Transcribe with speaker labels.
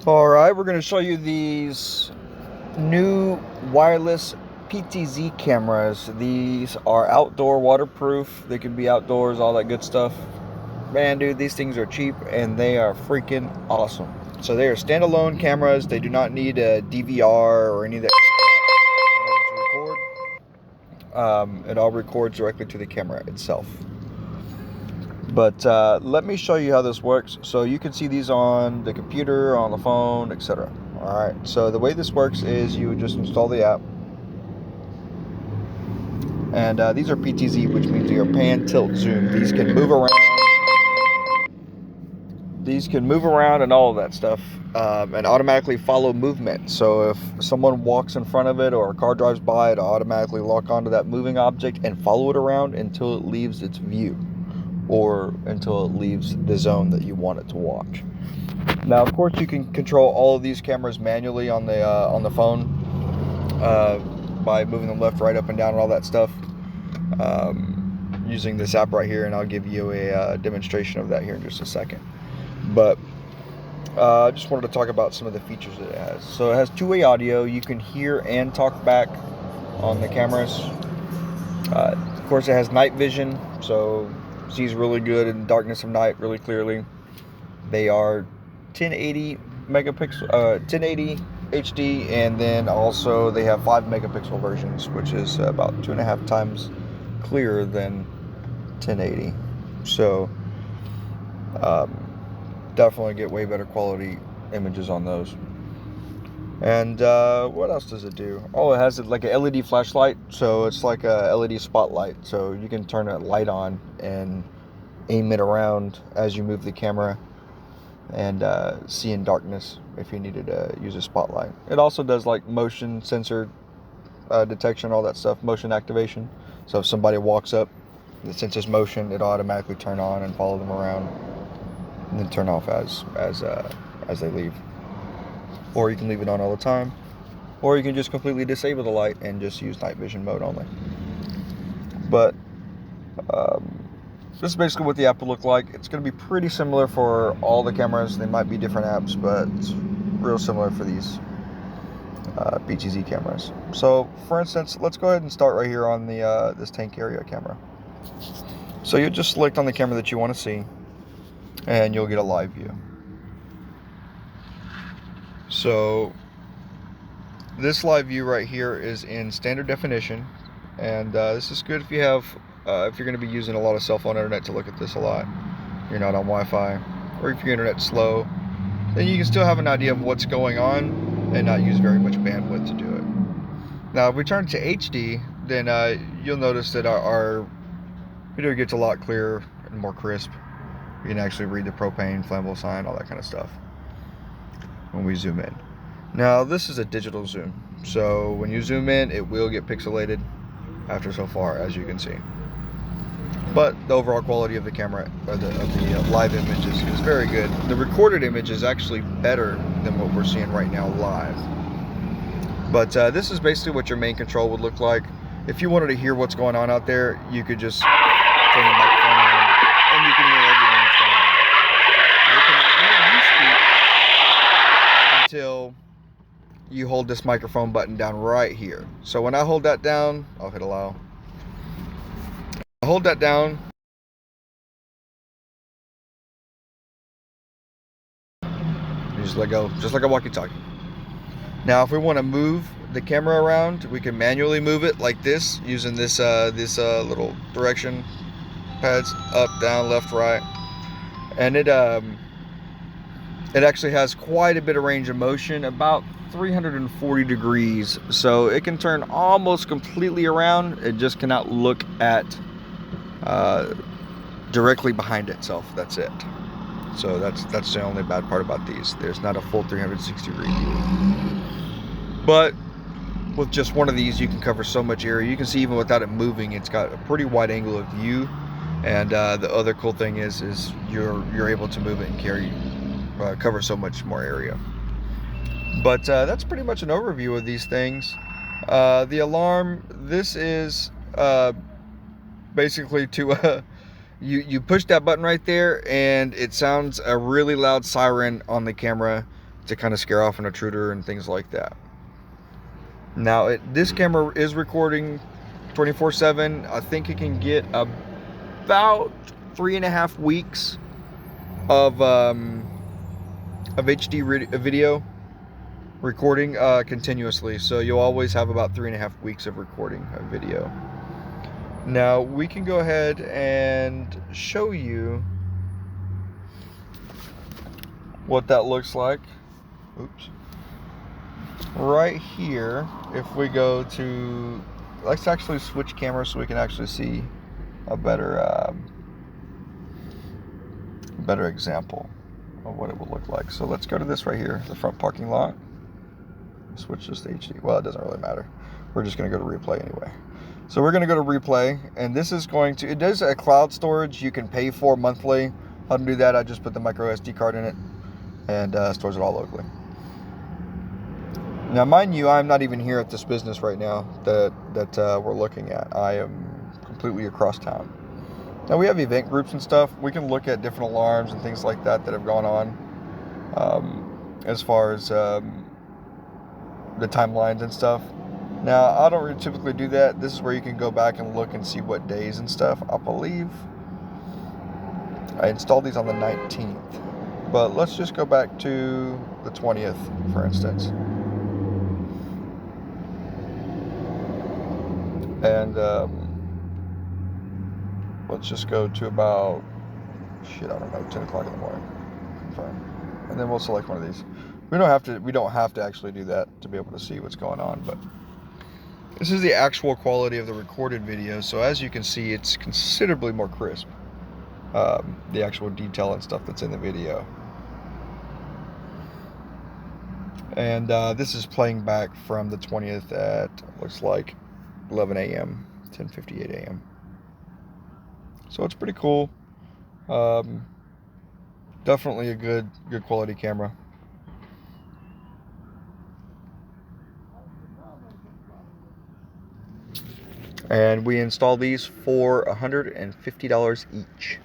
Speaker 1: Alright, we're going to show you these new wireless PTZ cameras. These are outdoor waterproof. They can be outdoors, all that good stuff. Man, dude, these things are cheap and they are freaking awesome. So they are standalone cameras. They do not need a DVR or any of that in order to record. It all records directly to the camera itself. But let me show you how this works. So you can see these on the computer, on the phone, etc. Alright, so the way this works is you just install the app. And these are PTZ, which means you're pan, tilt, zoom. These can move around. These can move around and all of that stuff, and automatically follow movement. So if someone walks in front of it or a car drives by, it'll automatically lock onto that moving object and follow it around until it leaves its view, or until it leaves the zone that you want it to watch. Now, of course, you can control all of these cameras manually on the phone by moving them left, right, up, and down, and all that stuff, using this app right here, and I'll give you a demonstration of that here in just a second. But I just wanted to talk about some of the features that it has. So it has two-way audio. You can hear and talk back on the cameras. Of course, it has night vision, so it sees really good in darkness of night, really clearly. They are 1080 HD, and then also they have 5 megapixel versions, which is about 2.5 times clearer than 1080. So definitely get way better quality images on those. And what else does it do? Oh, it has like a LED flashlight, so it's like a LED spotlight, so you can turn a light on and aim it around as you move the camera and see in darkness if you needed to use a spotlight. It also does like motion sensor detection, all that stuff, motion activation. So if somebody walks up, it senses motion, it'll automatically turn on and follow them around, and then turn off as they leave. Or you can leave it on all the time, or you can just completely disable the light and just use night vision mode only. But this is basically what the app will look like. It's going to be pretty similar for all the cameras. They might be different apps, but it's real similar for these PTZ cameras. So, for instance, let's go ahead and start right here on the this tank area camera. So you'll just select on the camera that you want to see, and you'll get a live view. So this live view right here is in standard definition, and this is good if you have if you're going to be using a lot of cell phone internet to look at this a lot. You're not on Wi-Fi, or if your internet's slow, then you can still have an idea of what's going on and not use very much bandwidth to do it. Now if we turn to HD, then you'll notice that our video gets a lot clearer and more crisp. You can actually read the propane, flammable sign, all that kind of stuff when we zoom in. Now this is a digital zoom, so when you zoom in, it will get pixelated after so far, as you can see. But the overall quality of the camera, or of the live images, is very good. The recorded image is actually better than what we're seeing right now live. But this is basically what your main control would look like. If you wanted to hear what's going on out there, you could just turn the microphone on, and you can hear everything that's going on. You cannot hear you speak until you hold this microphone button down right here. So when I hold that down, I'll hit allow. I hold that down. You just let go, just like a walkie-talkie. Now, if we want to move the camera around, we can manually move it like this, using this little direction pads, up, down, left, right, and it actually has quite a bit of range of motion, about 340 degrees, so it can turn almost completely around. It just cannot look at directly behind itself. That's it. So that's the only bad part about these. There's not a full 360 degree view. But with just one of these, you can cover so much area. You can see even without it moving, it's got a pretty wide angle of view. And the other cool thing is you're able to move it and cover so much more area. But that's pretty much an overview of these things. The alarm, this is basically to you push that button right there, and it sounds a really loud siren on the camera to kind of scare off an intruder and things like that. Now, this camera is recording 24/7. I think it can get about 3.5 weeks of HD video recording continuously. So you'll always have about 3.5 weeks of recording of video. Now we can go ahead and show you what that looks like. Oops. Right here, if we go to, let's actually switch cameras so we can actually see a better example of what it will look like. So let's go to this right here, the front parking lot. Switch this to HD. Well, it doesn't really matter. We're just going to go to replay anyway. So we're going to go to replay, and this is going to, it does a cloud storage you can pay for monthly. How to do that, I just put the micro SD card in it and stores it all locally. Now, mind you, I'm not even here at this business right now that we're looking at. I am completely across town. Now, we have event groups and stuff. We can look at different alarms and things like that have gone on as far as the timelines and stuff. Now, I don't really typically do that. This is where you can go back and look and see what days and stuff. I believe I installed these on the 19th. But let's just go back to the 20th, for instance. And let's just go to about, I don't know, 10 o'clock in the morning. Confirm. And then we'll select one of these. We don't have to actually do that to be able to see what's going on, but this is the actual quality of the recorded video. So as you can see, it's considerably more crisp. The actual detail and stuff that's in the video. And this is playing back from the 20th at, looks like 11 a.m., 10:58 a.m. So it's pretty cool. Definitely a good quality camera. And we install these for $150 each.